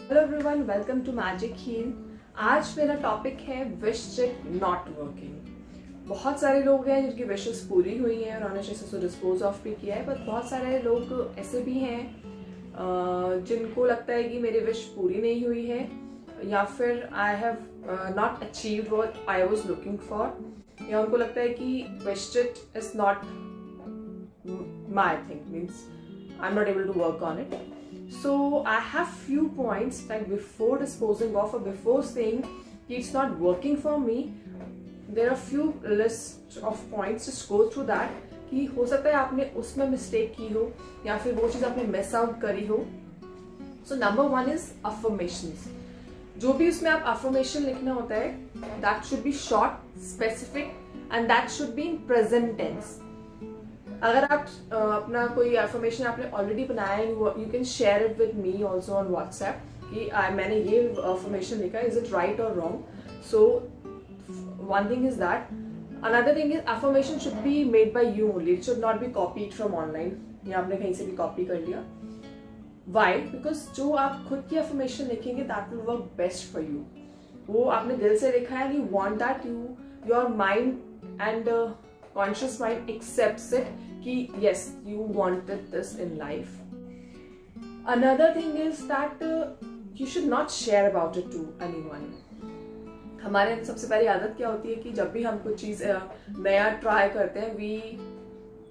Hello everyone, welcome to Magic Heal. आज मेरा topic है विश चिट नॉट वर्किंग। बहुत सारे लोग हैं जिनकी विशेस पूरी हुई हैं और उन्होंने से डिस्पोज ऑफ भी किया है, बट बहुत सारे लोग ऐसे भी हैं जिनको लगता है कि मेरी विश पूरी नहीं हुई है या फिर I have not achieved what I was looking for, या उनको लगता है कि which it is not my thing, means I am not able to work on it. So I have few points like before disposing of or before saying it's not working for me. There are few list of points, just go through that कि हो सकता है आपने उसमें mistake की हो या फिर वो चीज आपने मिस आउट करी हो. So number one is affirmations. जो भी उसमें आप affirmation लिखना होता है that should be short, specific and that should be in present tense. अगर आप अपना कोई एफर्मेशन आपने ऑलरेडी बनाया है, you can share it with me also on WhatsApp कि मैंने ये एफर्मेशन लिखा है, इज इट राइट और wrong. So one thing is that. Another thing is affirmation should be made by you only, it should not be copied from online या आपने कहीं से भी कॉपी कर लिया. वाई? बिकॉज जो आप खुद की एफर्मेशन लिखेंगे that will work best for you. वो आपने दिल से लिखा है, you want that, your mind and conscious mind accepts it कि yes, you wanted this in life. Another thing is that you should not share about it to anyone. हमारे सबसे पहली आदत क्या होती है कि जब भी हम कुछ चीज नया ट्राई करते हैं, we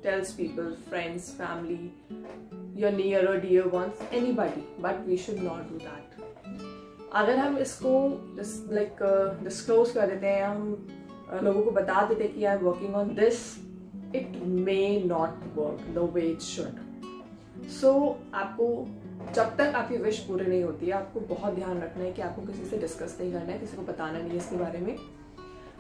tells people, friends, family, your near or dear ones, anybody, but we should not do that. अगर हम इसको disclose कर देते हैं, हम लोगों को बता देते कि I am working on this, it may not work the way it should. So आपको जब तक आपकी विश पूरी नहीं होती है, आपको बहुत ध्यान रखना है कि आपको किसी से डिस्कस नहीं करना है, किसी को बताना नहीं है इसके बारे में.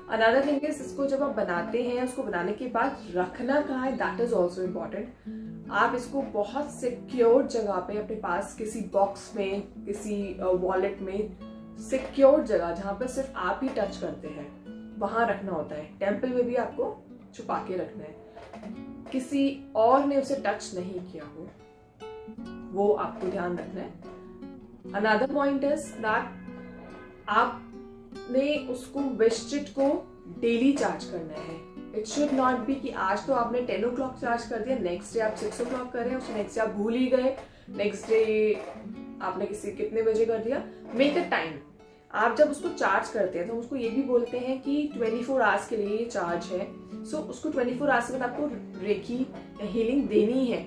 अनदर थिंग इज, इसको जब आप बनाते हैं, उसको बनाने के बाद रखना कहाँ है, दैट इज ऑल्सो इम्पॉर्टेंट. आप इसको बहुत सिक्योर जगह पे अपने पास, किसी बॉक्स में, किसी वॉलेट में, सिक्योर जगह जहाँ पे सिर्फ आप ही टच करते हैं, वहां रखना होता है. टेम्पल में भी आपको छुपा के रखना है, किसी और ने उसे टच नहीं किया हो, वो आपको ध्यान रखना है. अनदर पॉइंट इज दैट आपने उसको विश चिट को डेली चार्ज करना है. इट शुड नॉट बी कि आज तो आपने 10 o'clock चार्ज कर दिया, नेक्स्ट डे आप 6 o'clock कर रहे हैं, उसके नेक्स्ट डे आप भूल ही गए, नेक्स्ट डे आपने कितने बजे कर दिया. Make a time. आप जब उसको चार्ज करते हैं तो उसको ये भी बोलते हैं कि 24 आवर्स के लिए ये चार्ज है. सो उसको 24 आवर्स के बाद आपको रेकी या हीलिंग देनी है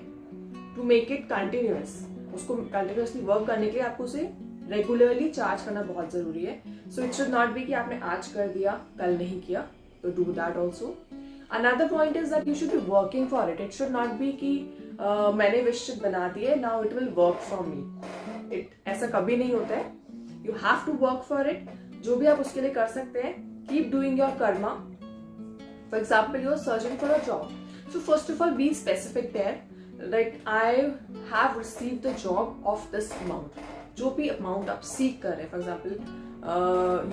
टू मेक इट कंटिन्यूअस. उसको कंटिन्यूअसली वर्क करने के लिए आपको उसे रेगुलरली चार्ज करना बहुत जरूरी है. So it should not be कि आपने आज कर दिया, कल नहीं किया, तो do that also. Another point is that you should be working for it. It should not be कि मैंने विश चिट बना दी है, now it will work for me. ऐसा कभी नहीं होता है. You have to work for it. जो भी आप उसके लिए कर सकते हैं, keep doing your karma. For example, you are searching for a job. So first of all, be specific there. Like I have received the job of this amount. जो भी amount आप seek कर रहे हैं, for example,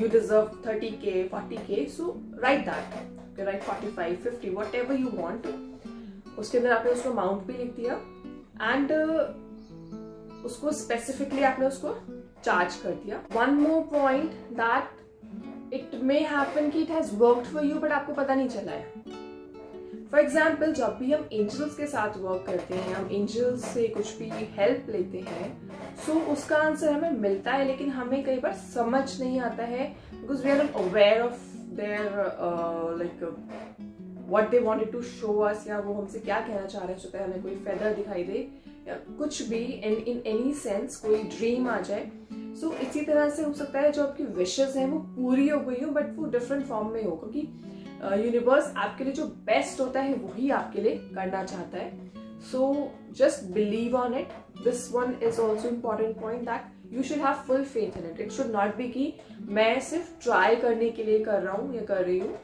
you deserve 30k, 40k. So write that. Okay, write 45, 50, whatever you want. उसके अंदर आपने उसको amount भी लिख दिया and उसको specifically आपने उसको चार्ज कर दिया. One more point that it may happen कि it has worked for you but आपको पता नहीं चला है. फॉर एग्जाम्पल, जब भी हम एंजल्स के साथ वर्क करते हैं, हम एंजल्स से कुछ भी हेल्प लेते हैं, सो उसका आंसर हमें मिलता है, लेकिन हमें कई बार समझ नहीं आता है because we are not aware of there what they wanted to show us, या वो हमसे क्या कहना चाह रहे हैं. चाहे हमें कोई फेदर दिखाई दे या कुछ भी इन एनी सेंस कोई ड्रीम आ जाए. सो इसी तरह से हो सकता है जो आपकी विशेस हैं वो पूरी हो गई हो, बट वो डिफरेंट फॉर्म में हो, क्योंकि यूनिवर्स आपके लिए जो बेस्ट होता है वही आपके लिए करना चाहता है. So just believe on it. This one is also important point that you should have full faith in it. It should not be कि मैं सिर्फ ट्राई करने के लिए कर रहा हूँ या कर रही हूँ.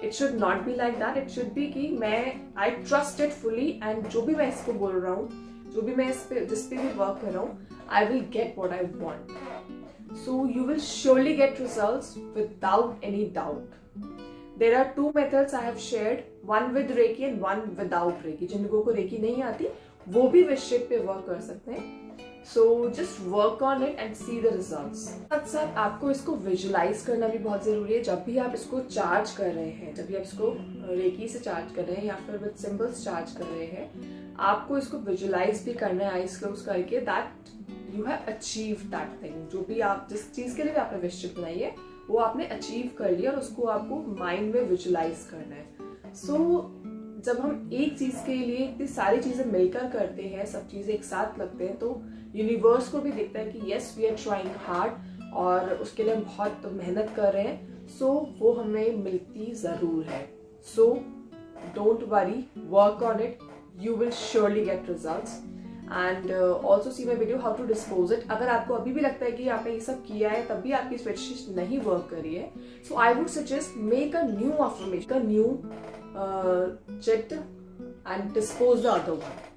It should not be like that. It should be कि मैं I trust it fully and जो भी मैं इसको बोल रहा हूँ, जो भी मैं जिस पे भी वर्क कर रहा हूँ, I will get what I want. So you will surely get results without any doubt. There are two methods I have shared, one with Reiki and one without Reiki. जिन लोगों को Reiki नहीं आती वो भी wish chit पे work कर सकते हैं। So just work on it and see the results. साथ साथ आपको इसको विजुलाइज करना भी बहुत जरूरी है। जब भी आप इसको चार्ज कर रहे हैं, जब भी आप इसको रेकी से चार्ज कर रहे हैं या फिर विद सिंबल्स चार्ज कर रहे हैं, आपको इसको विजुलाइज भी करना है आइज क्लोज करके, that you have achieve that thing. जो भी आप जिस चीज के लिए भी आपने विश चिट बनाई है वो आपने अचीव कर लिया और उसको आपको माइंड में विजुलाइज करना है। सो जब हम एक चीज के लिए इतनी सारी चीजें मिलकर करते हैं, सब चीजें एक साथ लगते हैं, तो यूनिवर्स को भी दिखता है कि yes we are trying hard और उसके लिए हम बहुत मेहनत कर रहे हैं। सो वो हमें मिलती जरूर है। So don't worry, work on it, you will surely get results. And also see my video how to dispose it. अगर आपको अभी भी लगता है कि आपने ये सब किया है तब भी आपकी विश नहीं वर्क करी है, so I would suggest make a new affirmation, a new chit and dispose the other one.